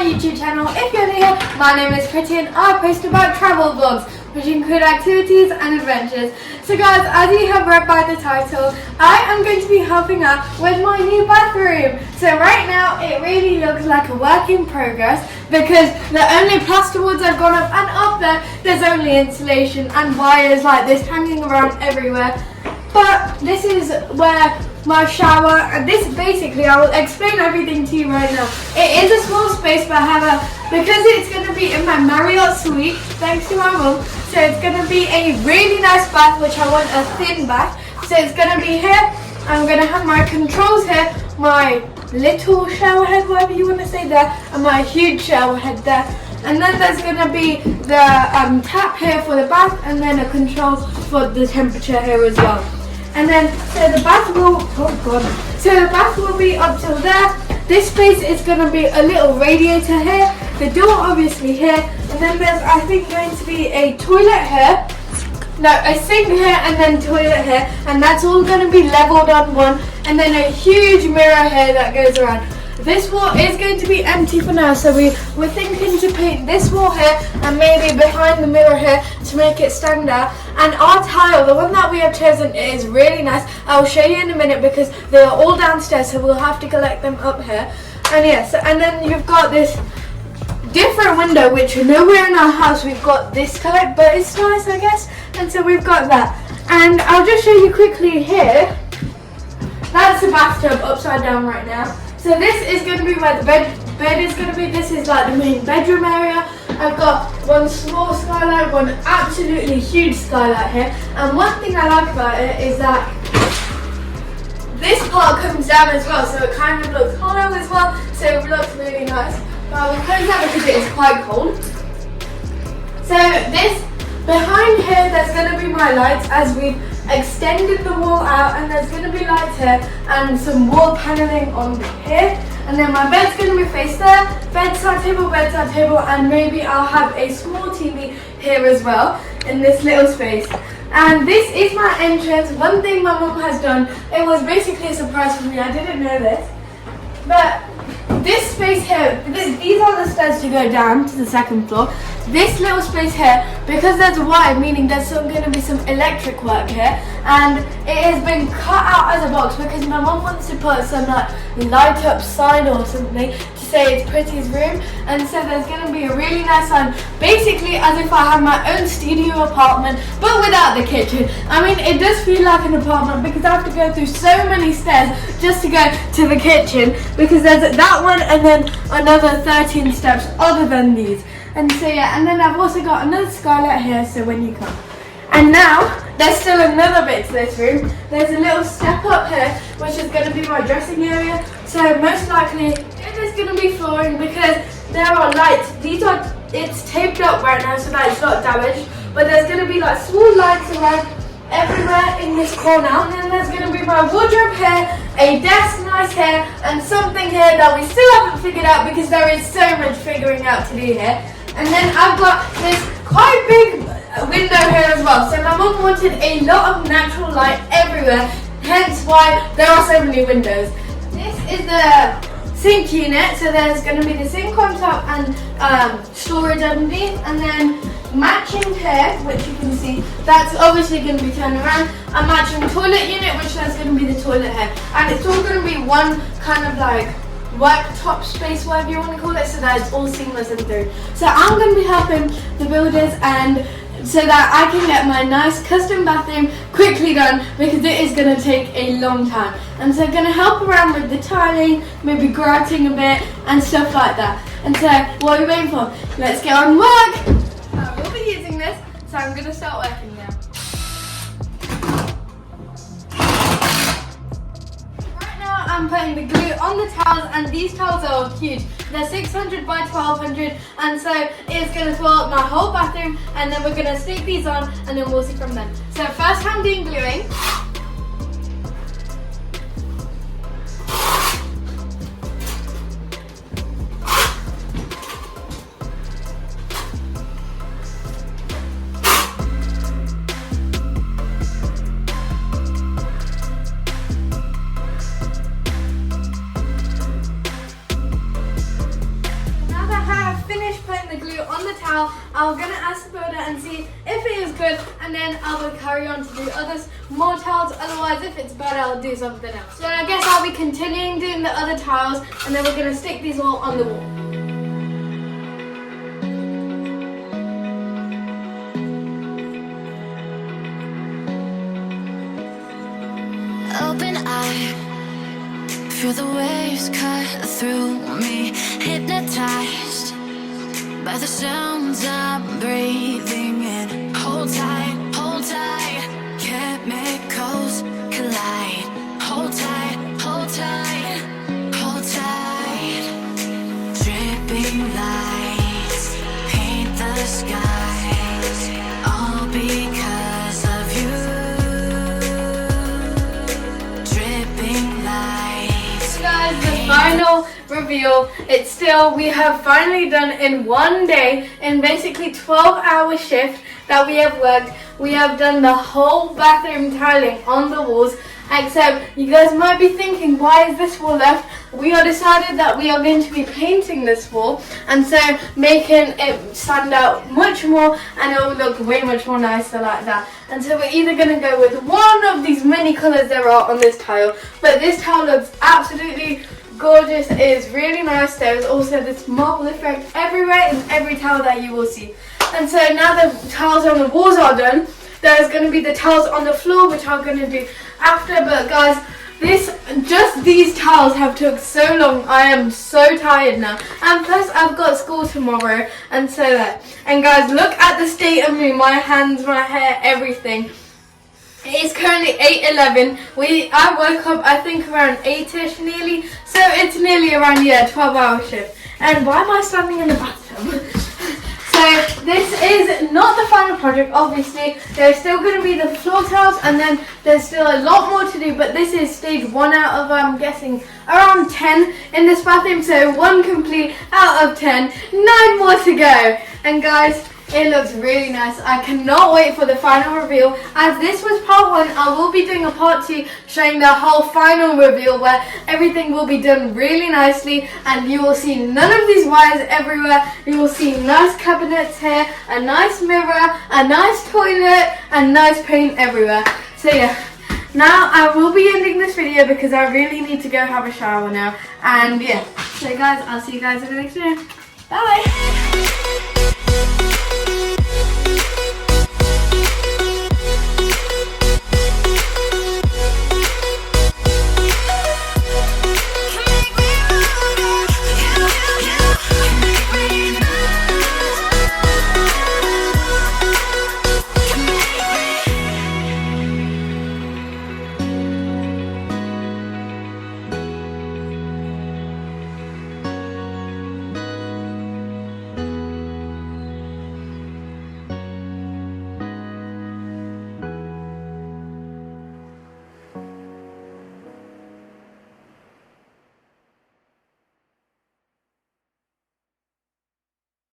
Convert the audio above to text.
YouTube channel. If you're new here, my name is Pretty and I post about travel vlogs which include activities and adventures. So guys, as you have read by the title, I am going to be helping out with my new bathroom. So right now it really looks like a work in progress because the only plasterboards I've gone up, and up there's only insulation and wires like this hanging around everywhere. But this is where my shower, and this basically, I will explain everything to you right now. It is a small space, but however, because it's going to be in my Marriott suite, thanks to my mum, so it's going to be a really nice bath, which I want a thin bath. So it's going to be here. I'm going to have my controls here, my little shower head, whatever you want to say there, and my huge shower head there. And then there's going to be the tap here for the bath, and then a control for the temperature here as well. And then, so the bath will be up till there. This space is going to be a little radiator here, the door obviously here, and then there's, I think, going to be a toilet here, no, a sink here, and then toilet here, and that's all going to be leveled on one, and then a huge mirror here that goes around. This wall is going to be empty for now, so we're thinking to paint this wall here and maybe behind the mirror here to make it stand out. And our tile, the one that we have chosen, is really nice. I'll show you in a minute because they are all downstairs, so we'll have to collect them up here. And yes, and then you've got this different window, which nowhere in our house we've got this colour, but it's nice, I guess. And so we've got that. And I'll just show you quickly here. That's the bathtub upside down right now. So this is going to be where the bed is going to be. This is like the main bedroom area. I've got one small skylight, one absolutely huge skylight here. And one thing I like about it is that this part comes down as well, so it kind of looks hollow as well, so it looks really nice. But I will close that because it is quite cold. So this, behind here, there's going to be my lights as we've extended the wall out, and there's going to be lights here and some wall paneling on here. And then my bed's going to be faced there, bedside table, and maybe I'll have a small TV here as well in this little space. And this is my entrance. One thing my mum has done, it was basically a surprise for me, I didn't know this, but this space here, these are the stairs to go down to the second floor. This little space here, because there's a wire, meaning there's going to be some electric work here, and it has been cut out as a box because my mum wants to put some like light up sign or something to say it's Pretty's room, and so there's going to be a really nice sign, basically as if I had my own studio apartment, but without the kitchen. I mean, it does feel like an apartment because I have to go through so many stairs just to go to the kitchen, because there's that one and then another 13 steps other than these. And so yeah, and then I've also got another skylight here, so when you come. And now, there's still another bit to this room. There's a little step up here, which is going to be my dressing area. So most likely, it is going to be flooring because there are lights. It's taped up right now so that it's not damaged. But there's going to be like small lights around everywhere in this corner. And then there's going to be my wardrobe here, a desk nice here, and something here that we still haven't figured out because there is so much figuring out to do here. And then I've got this quite big window here as well. So my mum wanted a lot of natural light everywhere, hence why there are so many windows. This is the sink unit, so there's going to be the sink on top and storage underneath, and then matching here, which you can see, that's obviously going to be turned around, a matching toilet unit, which there's going to be the toilet here. And it's all going to be one kind of like worktop space, whatever you want to call it, so that it's all seamless and through. So I'm going to be helping the builders, and so that I can get my nice custom bathroom quickly done because it is going to take a long time. And so I'm going to help around with the tiling, maybe grouting a bit and stuff like that. And so what are we waiting for? Let's get on work! We'll be using this, so I'm going to start working now. I'm putting the glue on the tiles, and these tiles are huge. They're 600 by 1200, and so it's going to fill up my whole bathroom, and then we're going to stick these on, and then we'll see from then. So first I'm doing gluing. towel. I'm gonna ask the builder and see if it is good, and then I will carry on to do more towels. Otherwise, if it's bad, I'll do something else. So I guess I'll be continuing doing the other tiles, and then we're gonna stick these all on the wall. Open eye, feel the waves cut through me, hypnotized by the sounds I'm breathing in. Hold tight, chemicals collide. Hold tight, hold tight, hold tight. Dripping lights paint the skies, all because of you. Guys, the final reveal, we have finally done in one day, in basically 12-hour shift that we have worked. We have done the whole bathroom tiling on the walls, except you guys might be thinking, why is this wall left? We have decided that we are going to be painting this wall, and so making it stand out much more, and it will look way much more nicer like that. And so we're either going to go with one of these many colours there are on this tile, but this tile looks absolutely gorgeous. It is really nice. There is also this marble effect everywhere in every tile that you will see. And so now the tiles on the walls are done, there's going to be the tiles on the floor, which I'm going to do after. But guys, these tiles have took so long. I am so tired now, and plus I've got school tomorrow, and so that. And guys, look at the state of me, my hands, my hair, everything. It's currently 8:11. I woke up I think around 8ish nearly, so it's nearly around 12-hour shift. And why am I standing in the bathtub? So this is not the final project, obviously. There's still going to be the floor tiles, and then there's still a lot more to do, but this is stage 1 out of, I'm guessing, around 10 in this bathroom. So 1 complete out of 10, 9 more to go. And guys, it looks really nice. I cannot wait for the final reveal. As this was part 1, I will be doing a part 2 showing the whole final reveal, where everything will be done really nicely, and you will see none of these wires everywhere. You will see nice cabinets here, a nice mirror, a nice toilet, and nice paint everywhere. So yeah, now I will be ending this video because I really need to go have a shower now. And yeah, so guys, I'll see you guys in the next video. Bye!